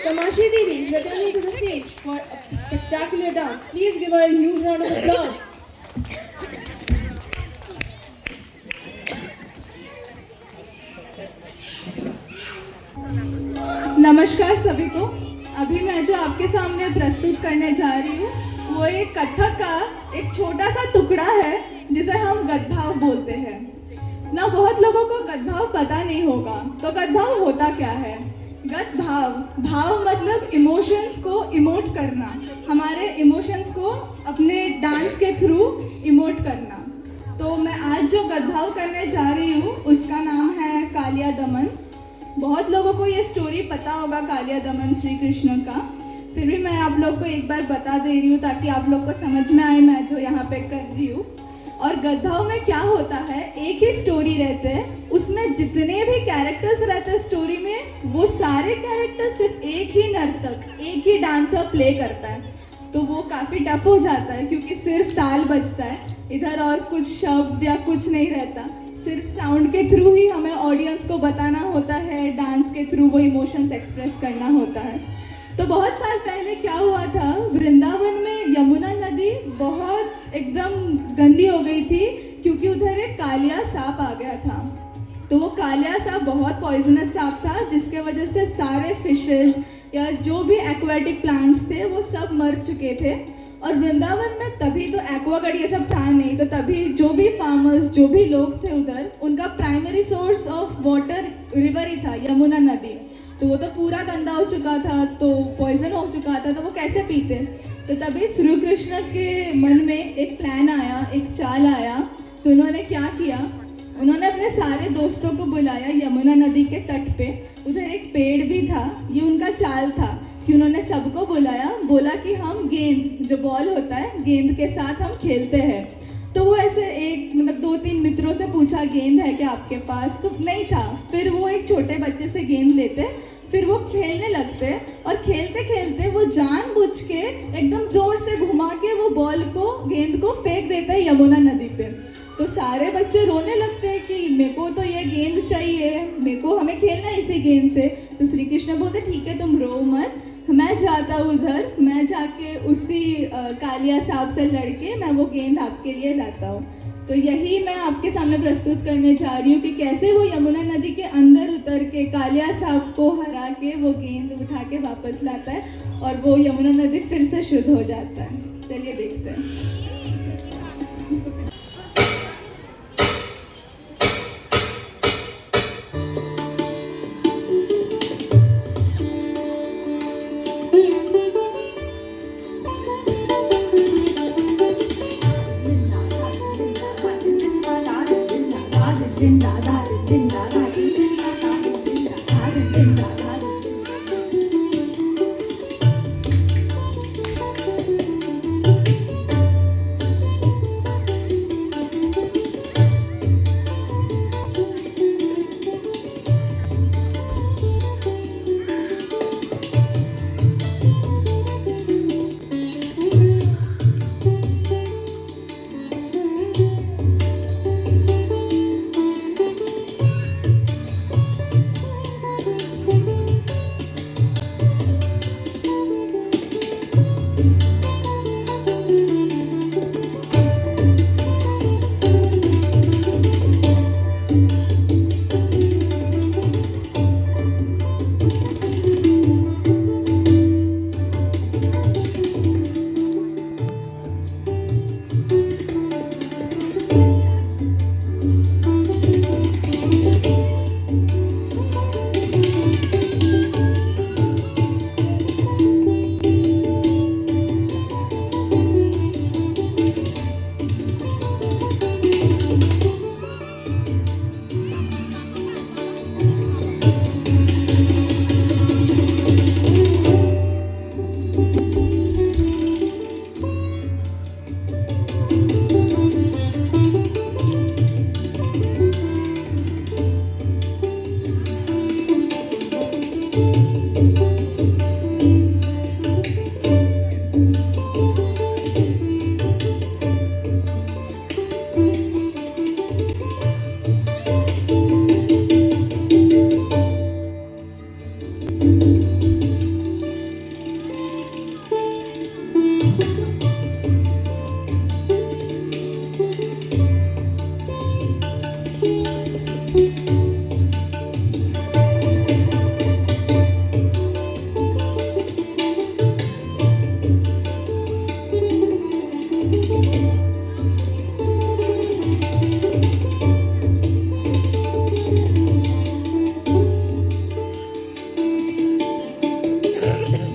Tamashi Didi is returning to the stage for a spectacular dance. Please give her a huge round of applause. नमस्कार सभी को। अभी मैं जो आपके सामने प्रस्तुत करने जा रही हूँ वो एक कथक का एक छोटा सा टुकड़ा है जिसे हम गदभाव बोलते हैं ना। बहुत लोगों को गदभाव पता नहीं होगा। तो गदभाव होता क्या है? गदभाव भाव मतलब इमोशंस को इमोट करना, हमारे इमोशंस को अपने डांस के थ्रू इमोट करना। तो मैं आज जो गदभाव करने जा रही हूँ उसका नाम है कालिया दमन। बहुत लोगों को ये स्टोरी पता होगा कालिया दमन श्री कृष्ण का, फिर भी मैं आप लोग को एक बार बता दे रही हूँ ताकि आप लोग को समझ में आए मैं जो यहाँ पे कर रही हूँ। और गदभाव में क्या होता है, एक ही स्टोरी रहते हैं, उसमें जितने भी कैरेक्टर्स रहते हैं स्टोरी में वो सारे कैरेक्टर्स सिर्फ एक ही नर्तक, एक ही डांसर प्ले करता है। तो वो काफ़ी टफ हो जाता है क्योंकि सिर्फ ताल बजता है, इधर और कुछ शब्द या कुछ नहीं रहता, सिर्फ साउंड के थ्रू ही हमें ऑडियंस को बताना होता है, डांस के थ्रू वो इमोशंस एक्सप्रेस करना होता है। तो बहुत साल पहले क्या हुआ था, वृंदावन में यमुना नदी बहुत एकदम गंदी हो गई थी क्योंकि उधर एक कालिया सांप आ गया था। तो वो कालिया सांप बहुत पॉइजनस सांप था जिसके वजह से सारे फिशेस या जो भी एक्वाटिक प्लांट्स थे वो सब मर चुके थे। और वृंदावन में तभी तो एक्वागार्ड ये सब था नहीं, तो तभी जो भी फार्मर्स जो भी लोग थे उधर उनका primary source of water river ही था, यमुना नदी। तो वो तो पूरा गंदा हो चुका था, तो पॉइजन हो चुका था, तो वो कैसे पीते। तो तभी श्री कृष्ण के मन में एक प्लान आया, एक चाल आया। तो उन्होंने क्या किया, उन्होंने अपने सारे दोस्तों को बुलाया यमुना नदी के तट पे, उधर एक पेड़ भी था। ये उनका चाल था कि उन्होंने सबको बुलाया, बोला कि हम गेंद जो बॉल होता है गेंद के साथ हम खेलते हैं। तो वो ऐसे एक मतलब 2-3 मित्रों से पूछा गेंद है क्या आपके पास, तो नहीं था। फिर वो एक छोटे बच्चे से गेंद लेते, फिर वो खेलने लगते और खेलते खेलते वो जानबूझ के एकदम जोर से घुमा के वो बॉल को गेंद को फेंक देता है यमुना नदी पे। तो सारे बच्चे रोने लगते हैं कि मेरे को तो ये गेंद चाहिए, मेरे को हमें खेलना है इसी गेंद से। तो श्री कृष्ण बोलते ठीक है तुम रो मत, मैं जाता हूँ उधर, मैं जाके उसी कालिया सांप से लड़के मैं वो गेंद आपके लिए लाता हूँ। तो यही मैं आपके सामने प्रस्तुत करने जा रही हूँ कि कैसे वो यमुना नदी के अंदर उतर के कालिया सांप को हरा के वो गेंद उठा के वापस लाता है और वो यमुना नदी फिर से शुद्ध हो जाता है। चलिए देखते हैं। Thank you.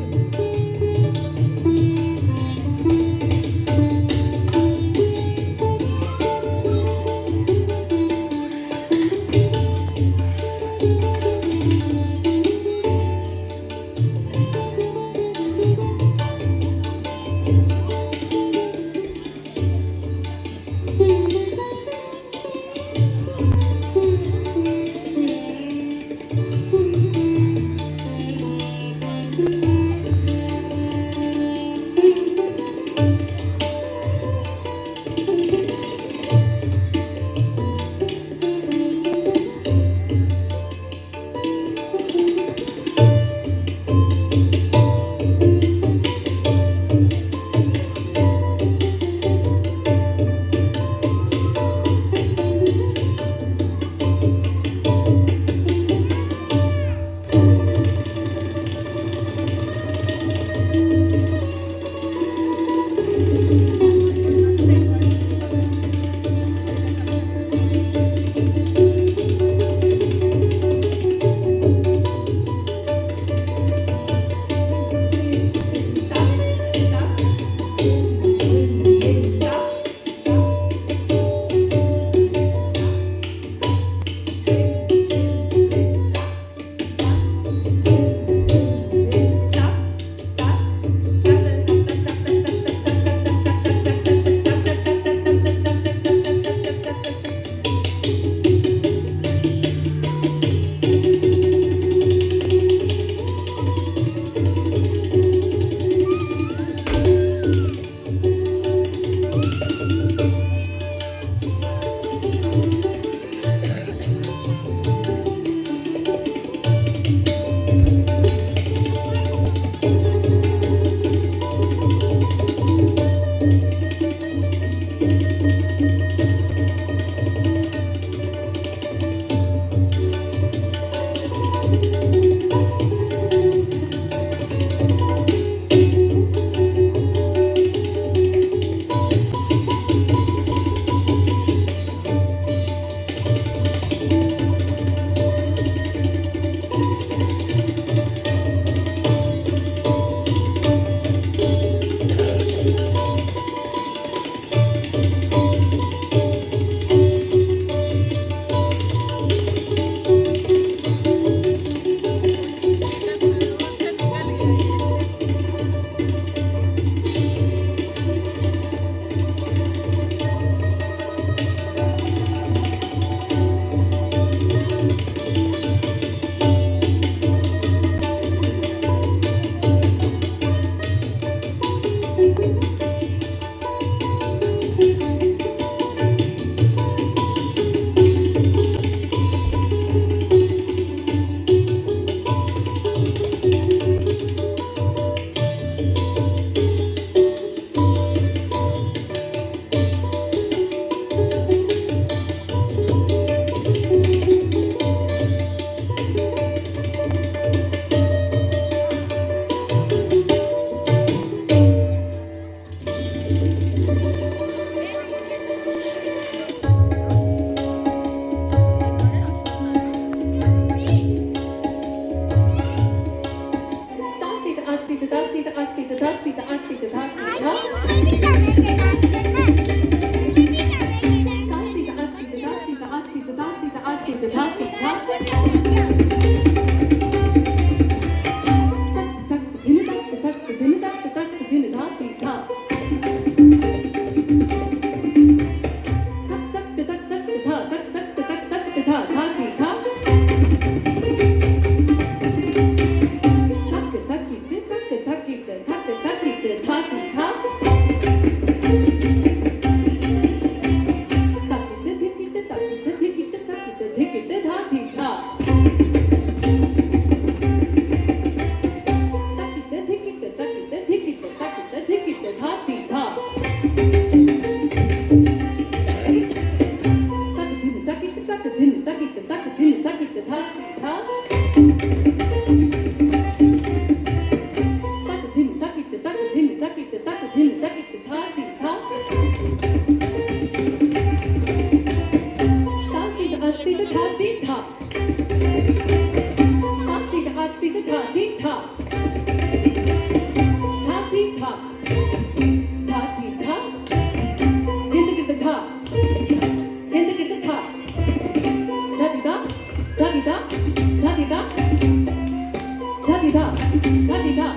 धादी धा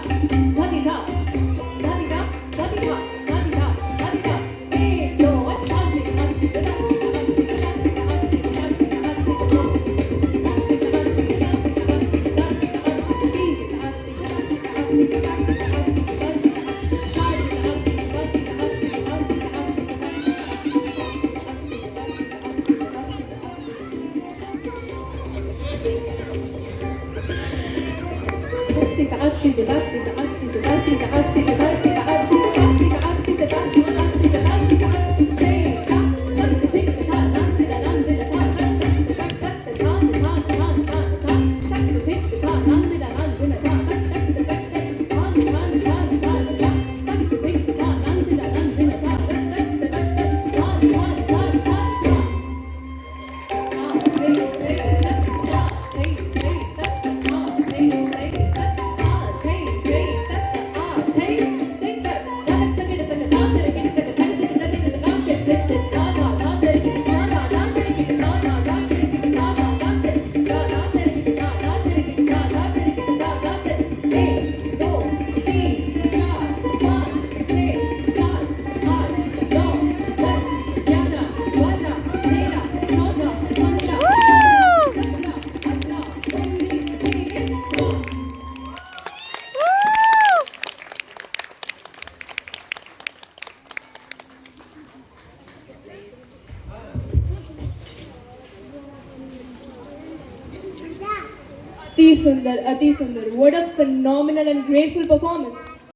धादी धा धादी धा धादी धा धादी धा धादी धा 1 2 धादी धादी अति सुंदर, अति सुंदर. What a phenomenal and graceful performance.